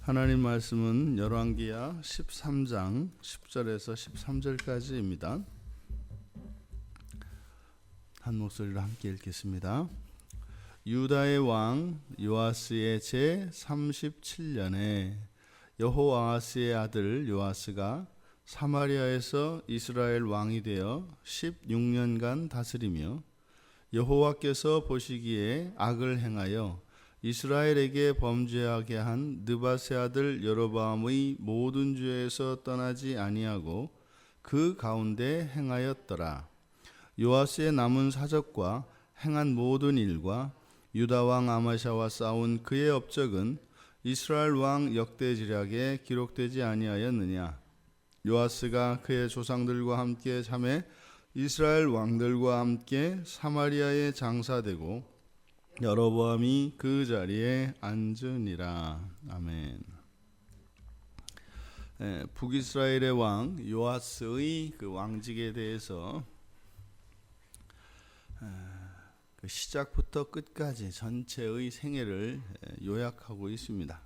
하나님 말씀은 열왕기야 13장 10절에서 13절까지입니다. 한 목소리로 함께 읽겠습니다. 유다의 왕 요아스의 제 37년에 여호아하스의 아들 요아스가 사마리아에서 이스라엘 왕이 되어 16년간 다스리며 여호와께서 보시기에 악을 행하여 이스라엘에게 범죄하게 한 느밧의 아들 여로보암의 모든 죄에서 떠나지 아니하고 그 가운데 행하였더라. 요아스의 남은 사적과 행한 모든 일과 유다 왕 아마샤와 싸운 그의 업적은 이스라엘 왕 역대지략에 기록되지 아니하였느냐. 요아스가 그의 조상들과 함께 참에 이스라엘 왕들과 함께 사마리아에 장사되고 여로보암이 그 자리에 앉으니라. 아멘. 북이스라엘의 왕 요아스의 그 왕직에 대해서 그 시작부터 끝까지 전체의 생애를 요약하고 있습니다.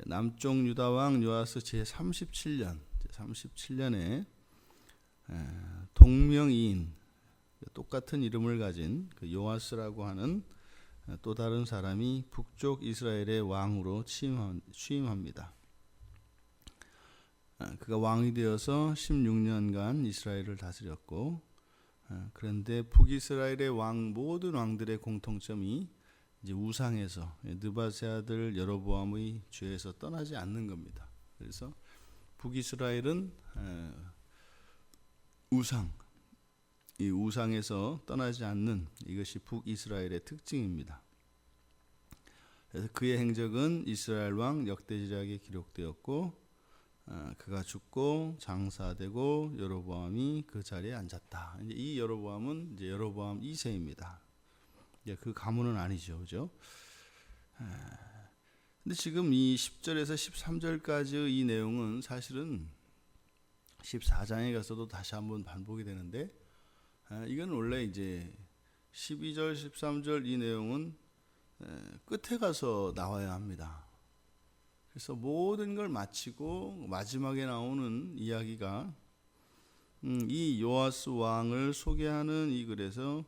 남쪽 유다 왕 요아스 제 37년에 동명이인 똑같은 이름을 가진 그 요아스라고 하는 또 다른 사람이 북쪽 이스라엘의 왕으로 취임합니다. 그가 왕이 되어서 16년간 이스라엘을 다스렸고, 그런데 북이스라엘의 모든 왕들의 공통점이 이제 우상에서 느밧의 아들 여로보암의 죄에서 떠나지 않는 겁니다. 그래서 북이스라엘은 이 우상에서 떠나지 않는 이것이 북이스라엘의 특징입니다. 그래서 그의 행적은 이스라엘 왕 역대지략에 기록되었고, 그가 죽고 장사되고 여로보암이 그 자리에 앉았다. 이제 이 여로보암은 이제 여로보암 2세입니다. 그 가문은 아니죠, 그죠? 근데 지금 이 10절에서 13절까지의 이 내용은 사실은 14장에 가서도 다시 한번 반복이 되는데, 이건 원래 이제 12절, 13절 이 내용은 끝에 가서 나와야 합니다. 그래서 모든 걸 마치고 마지막에 나오는 이야기가 이 요아스 왕을 소개하는 이 글에서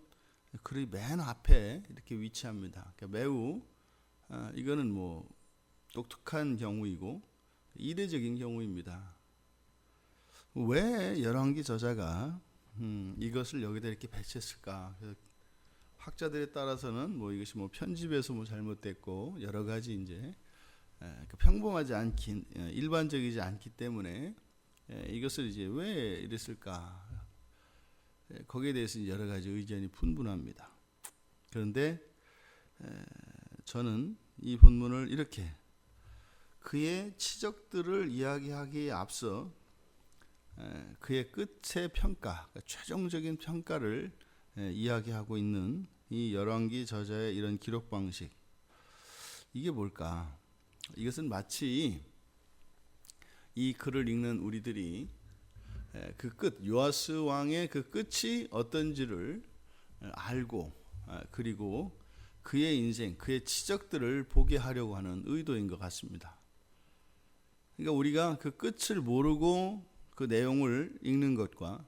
글이 맨 앞에 이렇게 위치합니다. 그러니까 매우 이거는 뭐 독특한 경우이고 이례적인 경우입니다. 왜 열왕기 저자가 이것을 여기다 이렇게 배치했을까? 학자들에 따라서는 뭐 이것이 뭐 편집에서 뭐 잘못됐고 여러 가지 이제 평범하지 않긴 일반적이지 않기 때문에 이것을 이제 왜 이랬을까? 거기에 대해서 여러 가지 의견이 분분합니다. 그런데 저는 이 본문을 이렇게 그의 치적들을 이야기하기에 앞서 그의 끝의 평가, 최종적인 평가를 이야기하고 있는 이 열왕기 저자의 이런 기록 방식, 이게 뭘까? 이것은 마치 이 글을 읽는 우리들이 그 끝, 요아스 왕의 그 끝이 어떤지를 알고, 그리고 그의 인생, 그의 치적들을 보게 하려고 하는 의도인 것 같습니다. 그러니까 우리가 그 끝을 모르고 그 내용을 읽는 것과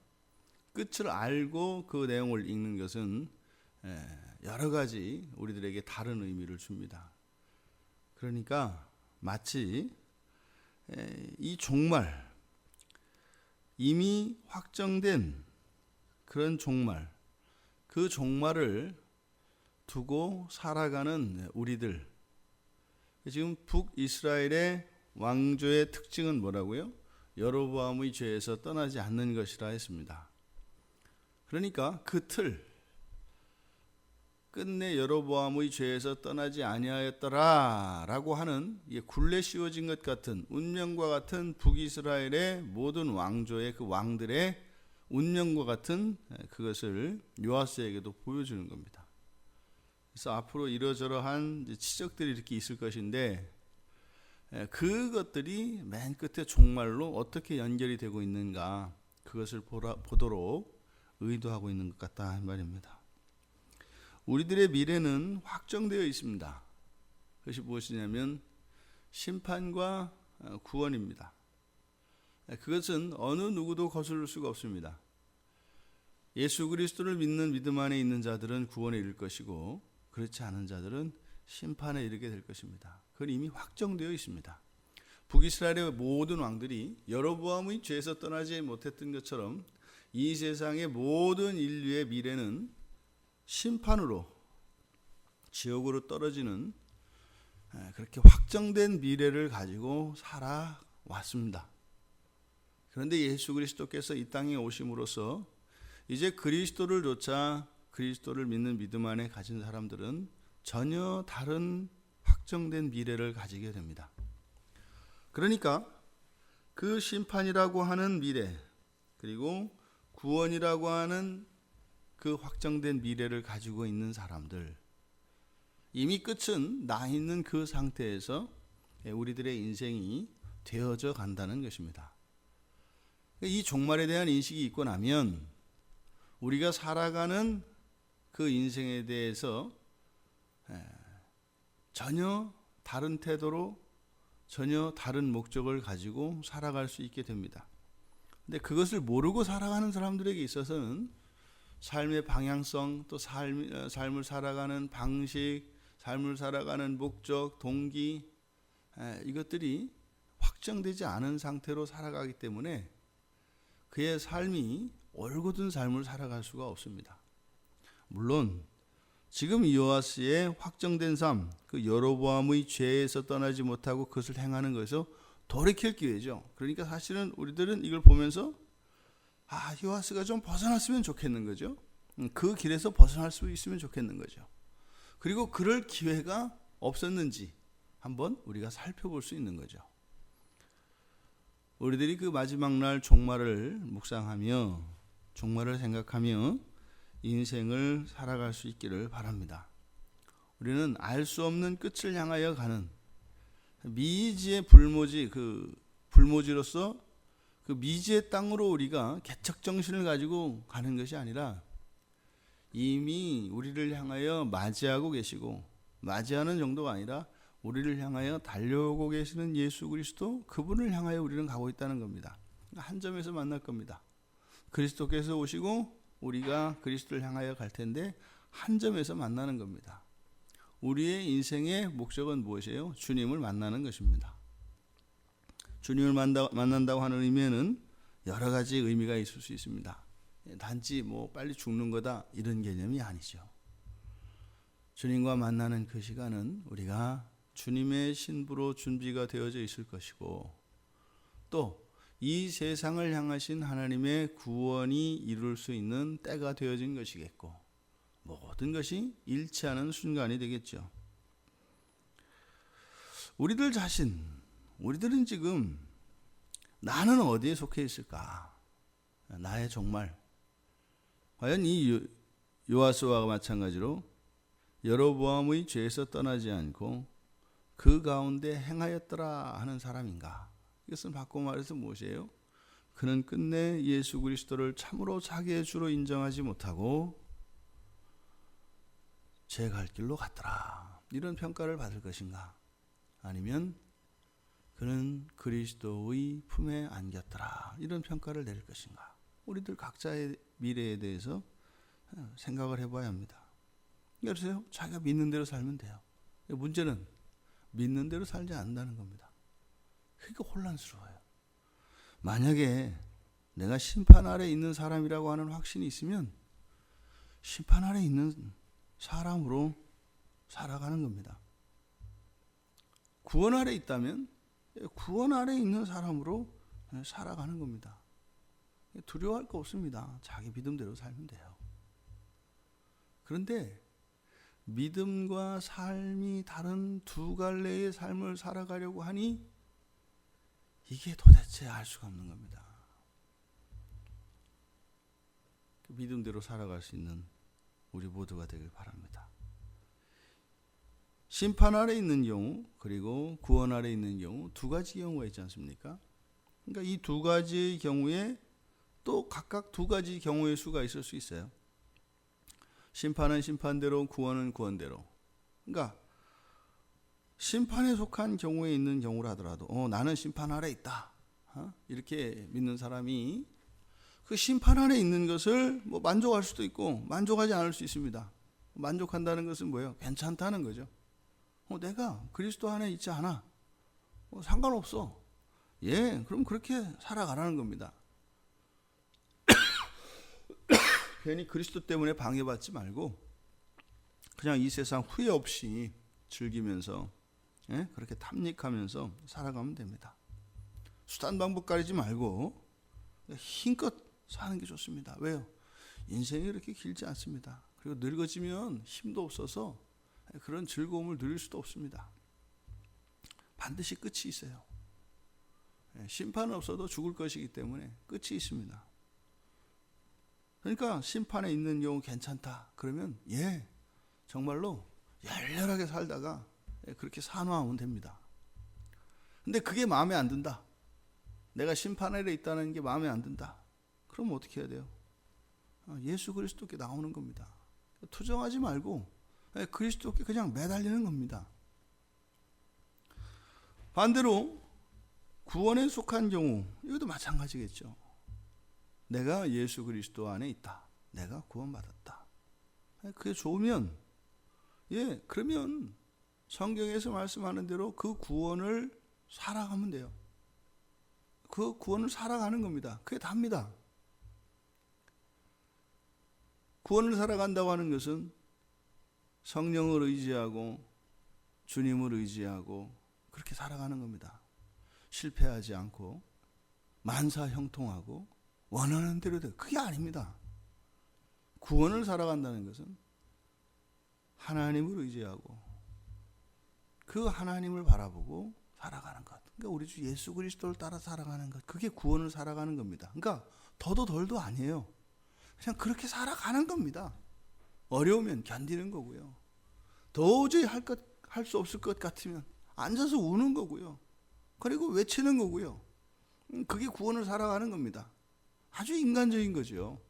끝을 알고 그 내용을 읽는 것은 여러 가지 우리들에게 다른 의미를 줍니다. 그러니까 마치 이 종말, 이미 확정된 그런 종말, 그 종말을 두고 살아가는 우리들. 지금 북이스라엘의 왕조의 특징은 뭐라고요? 여로보암의 죄에서 떠나지 않는 것이라 했습니다. 그러니까 그 틀, 끝내 여로보암의 죄에서 떠나지 아니하였더라 라고 하는 굴레 씌워진 것 같은 운명과 같은 북이스라엘의 모든 왕조의 그 왕들의 운명과 같은 그것을 요아스에게도 보여주는 겁니다. 그래서 앞으로 이러저러한 치적들이 이렇게 있을 것인데, 그것들이 맨 끝에 종말로 어떻게 연결이 되고 있는가, 그것을 보도록 의도하고 있는 것 같다 이 말입니다. 우리들의 미래는 확정되어 있습니다. 그것이 무엇이냐면 심판과 구원입니다. 그것은 어느 누구도 거스를 수가 없습니다. 예수 그리스도를 믿는 믿음 안에 있는 자들은 구원에 이를 것이고 그렇지 않은 자들은 심판에 이르게 될 것입니다. 그건 이미 확정되어 있습니다. 북이스라엘의 모든 왕들이 여로보암의 죄에서 떠나지 못했던 것처럼 이 세상의 모든 인류의 미래는 심판으로 지옥으로 떨어지는 그렇게 확정된 미래를 가지고 살아왔습니다. 그런데 예수 그리스도께서 이 땅에 오심으로써 이제 그리스도를 좇아 그리스도를 믿는 믿음 안에 가진 사람들은 전혀 다른 확정된 미래를 가지게 됩니다. 그러니까 그 심판이라고 하는 미래 그리고 구원이라고 하는 그 확정된 미래를 가지고 있는 사람들, 이미 끝은 나 있는 그 상태에서 우리들의 인생이 되어져 간다는 것입니다. 이 종말에 대한 인식이 있고 나면 우리가 살아가는 그 인생에 대해서 전혀 다른 태도로 전혀 다른 목적을 가지고 살아갈 수 있게 됩니다. 근데 그것을 모르고 살아가는 사람들에게 있어서는 삶의 방향성, 또 삶을 살아가는 방식, 삶을 살아가는 목적, 동기, 이것들이 확정되지 않은 상태로 살아가기 때문에 그의 삶이 올곧은 삶을 살아갈 수가 없습니다. 물론 지금 여호와스의 확정된 삶, 그 여로보암의 죄에서 떠나지 못하고 그것을 행하는 것에서 돌이킬 기회죠. 그러니까 사실은 우리들은 이걸 보면서 여호와스가 좀 벗어났으면 좋겠는 거죠. 그 길에서 벗어날 수 있으면 좋겠는 거죠. 그리고 그럴 기회가 없었는지 한번 우리가 살펴볼 수 있는 거죠. 우리들이 그 마지막 날 종말을 묵상하며 종말을 생각하며 인생을 살아갈 수 있기를 바랍니다. 우리는 알 수 없는 끝을 향하여 가는 미지의 불모지로서 그 미지의 땅으로 우리가 개척정신을 가지고 가는 것이 아니라 이미 우리를 향하여 맞이하고 계시고, 맞이하는 정도가 아니라 우리를 향하여 달려오고 계시는 예수 그리스도, 그분을 향하여 우리는 가고 있다는 겁니다. 한 점에서 만날 겁니다. 그리스도께서 오시고 우리가 그리스도를 향하여 갈 텐데 한 점에서 만나는 겁니다. 우리의 인생의 목적은 무엇이에요? 주님을 만나는 것입니다. 주님을 만난다고 하는 의미에는 여러 가지 의미가 있을 수 있습니다. 단지 빨리 죽는 거다 이런 개념이 아니죠. 주님과 만나는 그 시간은 우리가 주님의 신부로 준비가 되어져 있을 것이고, 또 이 세상을 향하신 하나님의 구원이 이룰 수 있는 때가 되어진 것이겠고, 모든 것이 일치하는 순간이 되겠죠. 우리들은 지금 나는 어디에 속해 있을까? 나의 종말. 과연 이 요아스와 마찬가지로 여로보암의 죄에서 떠나지 않고 그 가운데 행하였더라 하는 사람인가? 이것은 바꿔 말해서 무엇이에요? 그는 끝내 예수 그리스도를 참으로 자기의 주로 인정하지 못하고 제 갈 길로 갔더라, 이런 평가를 받을 것인가? 아니면 그는 그리스도의 품에 안겼더라, 이런 평가를 내릴 것인가? 우리들 각자의 미래에 대해서 생각을 해봐야 합니다. 그래서요, 자기가 믿는 대로 살면 돼요. 문제는 믿는 대로 살지 않는다는 겁니다. 그러니까 혼란스러워요. 만약에 내가 심판 아래 있는 사람이라고 하는 확신이 있으면 심판 아래 있는 사람으로 살아가는 겁니다. 구원 아래 있다면 구원 아래 있는 사람으로 살아가는 겁니다. 두려워할 거 없습니다. 자기 믿음대로 살면 돼요. 그런데 믿음과 삶이 다른 두 갈래의 삶을 살아가려고 하니 이게 도대체 알 수가 없는 겁니다. 믿음대로 살아갈 수 있는 우리 모두가 되길 바랍니다. 심판 아래 있는 경우 그리고 구원 아래 있는 경우 두 가지 경우가 있지 않습니까? 그러니까 이 두 가지의 경우에 또 각각 두 가지 경우의 수가 있을 수 있어요. 심판은 심판대로, 구원은 구원대로. 그러니까 심판에 속한 경우에 있는 경우라 하더라도 나는 심판 아래 있다. 이렇게 믿는 사람이 그 심판 아래 있는 것을 뭐 만족할 수도 있고 만족하지 않을 수 있습니다. 만족한다는 것은 뭐예요? 괜찮다는 거죠. 내가 그리스도 안에 있지 않아. 상관없어. 예, 그럼 그렇게 살아가라는 겁니다. 괜히 그리스도 때문에 방해받지 말고 그냥 이 세상 후회 없이 즐기면서 그렇게 탐닉하면서 살아가면 됩니다. 수단 방법 가리지 말고 힘껏 사는 게 좋습니다. 왜요? 인생이 그렇게 길지 않습니다. 그리고 늙어지면 힘도 없어서 그런 즐거움을 누릴 수도 없습니다. 반드시 끝이 있어요. 심판은 없어도 죽을 것이기 때문에 끝이 있습니다. 그러니까 심판에 있는 경우 괜찮다. 그러면 정말로 열렬하게 살다가 그렇게 산화하면 됩니다. 근데 그게 마음에 안 든다. 내가 심판 아래 있다는 게 마음에 안 든다. 그럼 어떻게 해야 돼요? 예수 그리스도께 나오는 겁니다. 투정하지 말고 그리스도께 그냥 매달리는 겁니다. 반대로 구원에 속한 경우 이것도 마찬가지겠죠. 내가 예수 그리스도 안에 있다. 내가 구원받았다. 그게 좋으면 그러면 성경에서 말씀하는 대로 그 구원을 살아가면 돼요. 그 구원을 살아가는 겁니다. 그게 답니다. 구원을 살아간다고 하는 것은 성령을 의지하고 주님을 의지하고 그렇게 살아가는 겁니다. 실패하지 않고 만사 형통하고 원하는 대로 돼. 그게 아닙니다. 구원을 살아간다는 것은 하나님을 의지하고 그 하나님을 바라보고 살아가는 것. 그러니까 우리 주 예수 그리스도를 따라 살아가는 것. 그게 구원을 살아가는 겁니다. 그러니까 더도 덜도 아니에요. 그냥 그렇게 살아가는 겁니다. 어려우면 견디는 거고요. 도저히 할 수 없을 것 같으면 앉아서 우는 거고요. 그리고 외치는 거고요. 그게 구원을 살아가는 겁니다. 아주 인간적인 거죠.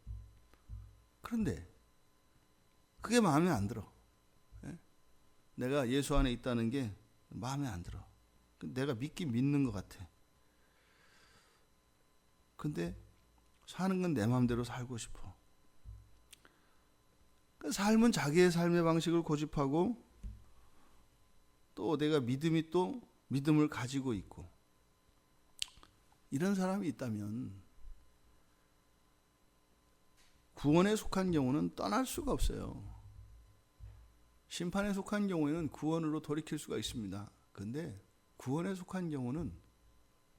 그런데 그게 마음에 안 들어. 내가 예수 안에 있다는 게 마음에 안 들어. 내가 믿긴 믿는 것 같아. 근데 사는 건 내 마음대로 살고 싶어. 삶은 자기의 삶의 방식을 고집하고 또 내가 믿음을 가지고 있고 이런 사람이 있다면 구원에 속한 경우는 떠날 수가 없어요. 심판에 속한 경우에는 구원으로 돌이킬 수가 있습니다. 그런데 구원에 속한 경우는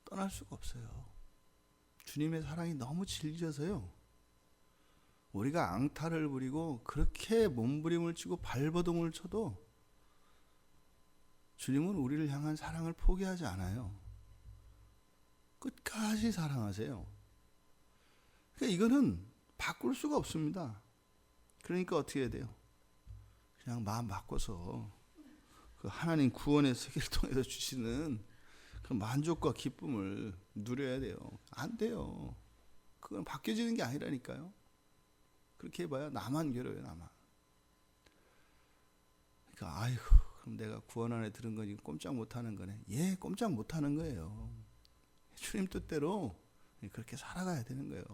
떠날 수가 없어요. 주님의 사랑이 너무 질겨서요. 우리가 앙탈을 부리고 그렇게 몸부림을 치고 발버둥을 쳐도 주님은 우리를 향한 사랑을 포기하지 않아요. 끝까지 사랑하세요. 그러니까 이거는 바꿀 수가 없습니다. 그러니까 어떻게 해야 돼요? 그냥 마음 바꿔서 그 하나님 구원의 세계를 통해서 주시는 그 만족과 기쁨을 누려야 돼요. 안 돼요. 그건 바뀌어지는 게 아니라니까요. 그렇게 해봐야 나만 괴로워요. 나만. 그러니까 아이고 그럼 내가 구원 안에 들은 거니 꼼짝 못하는 거네. 꼼짝 못하는 거예요. 주님 뜻대로 그렇게 살아가야 되는 거예요.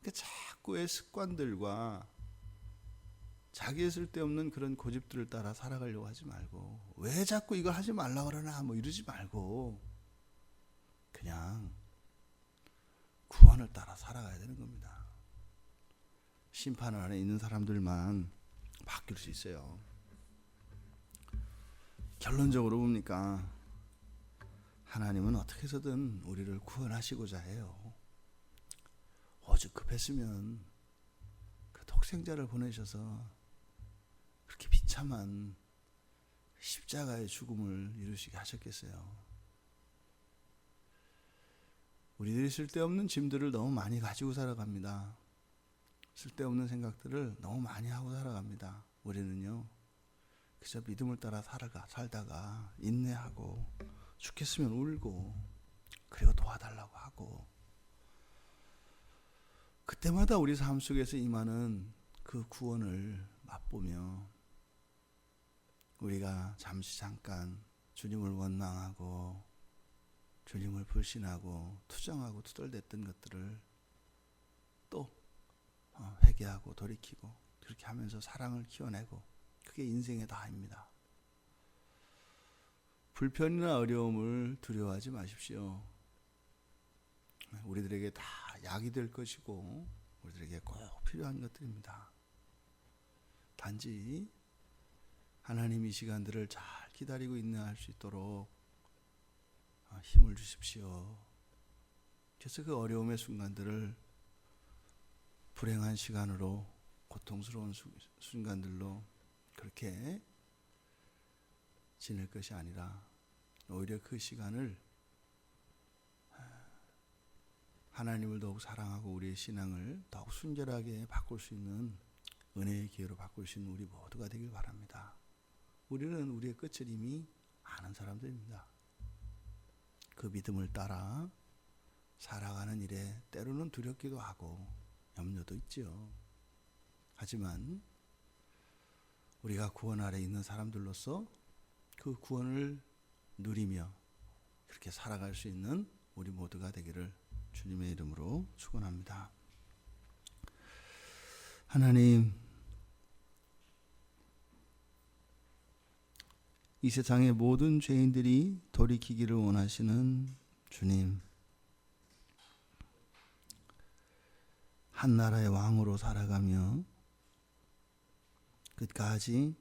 그러니까 자꾸의 습관들과 자기의 쓸데없는 그런 고집들을 따라 살아가려고 하지 말고 왜 자꾸 이걸 하지 말라 그러나 뭐 이러지 말고 그냥 구원을 따라 살아가야 되는 겁니다. 심판 안에 있는 사람들만 바뀔 수 있어요. 결론적으로 봅니까? 하나님은 어떻게 해서든 우리를 구원하시고자 해요. 오죽 급했으면 그 독생자를 보내셔서 그렇게 비참한 십자가의 죽음을 이루시게 하셨겠어요. 우리들이 쓸데없는 짐들을 너무 많이 가지고 살아갑니다. 쓸데없는 생각들을 너무 많이 하고 살아갑니다. 우리는요 그저 믿음을 따라 살다가 인내하고 죽겠으면 울고 그리고 도와달라고 하고 그때마다 우리 삶 속에서 임하는 그 구원을 맛보며 우리가 잠깐 주님을 원망하고 주님을 불신하고 투정하고 투덜댔던 것들을 또 회개하고 돌이키고 그렇게 하면서 사랑을 키워내고, 그게 인생의 다입니다. 불편이나 어려움을 두려워하지 마십시오. 우리들에게 다 약이 될 것이고 우리들에게 꼭 필요한 것들입니다. 단지 하나님 이 시간들을 잘 기다리고 인내할 수 있도록 힘을 주십시오. 그래서 그 어려움의 순간들을 불행한 시간으로, 고통스러운 순간들로 그렇게 지낼 것이 아니라 오히려 그 시간을 하나님을 더욱 사랑하고 우리의 신앙을 더욱 순결하게 바꿀 수 있는 은혜의 기회로 바꿀 수 있는 우리 모두가 되길 바랍니다. 우리는 우리의 끝을 이미 아는 사람들입니다. 그 믿음을 따라 살아가는 일에 때로는 두렵기도 하고 염려도 있지요. 하지만 우리가 구원 아래 있는 사람들로서 그 구원을 누리며 그렇게 살아갈 수 있는 우리 모두가 되기를 주님의 이름으로 축원합니다. 하나님, 이 세상의 모든 죄인들이 돌이키기를 원하시는 주님, 한 나라의 왕으로 살아가며 끝까지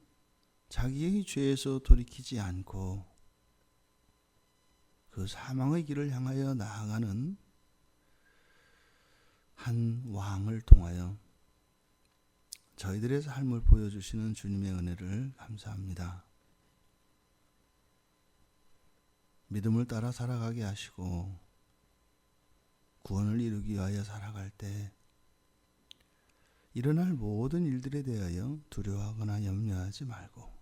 자기의 죄에서 돌이키지 않고 그 사망의 길을 향하여 나아가는 한 왕을 통하여 저희들의 삶을 보여주시는 주님의 은혜를 감사합니다. 믿음을 따라 살아가게 하시고 구원을 이루기 위하여 살아갈 때 일어날 모든 일들에 대하여 두려워하거나 염려하지 말고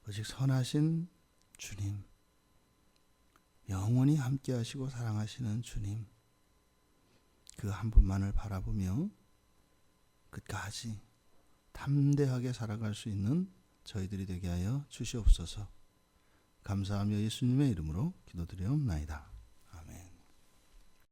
오직 선하신 주님, 영원히 함께 하시고 사랑하시는 주님, 그 한 분만을 바라보며 끝까지 담대하게 살아갈 수 있는 저희들이 되게 하여 주시옵소서. 감사하며 예수님의 이름으로 기도드리옵나이다.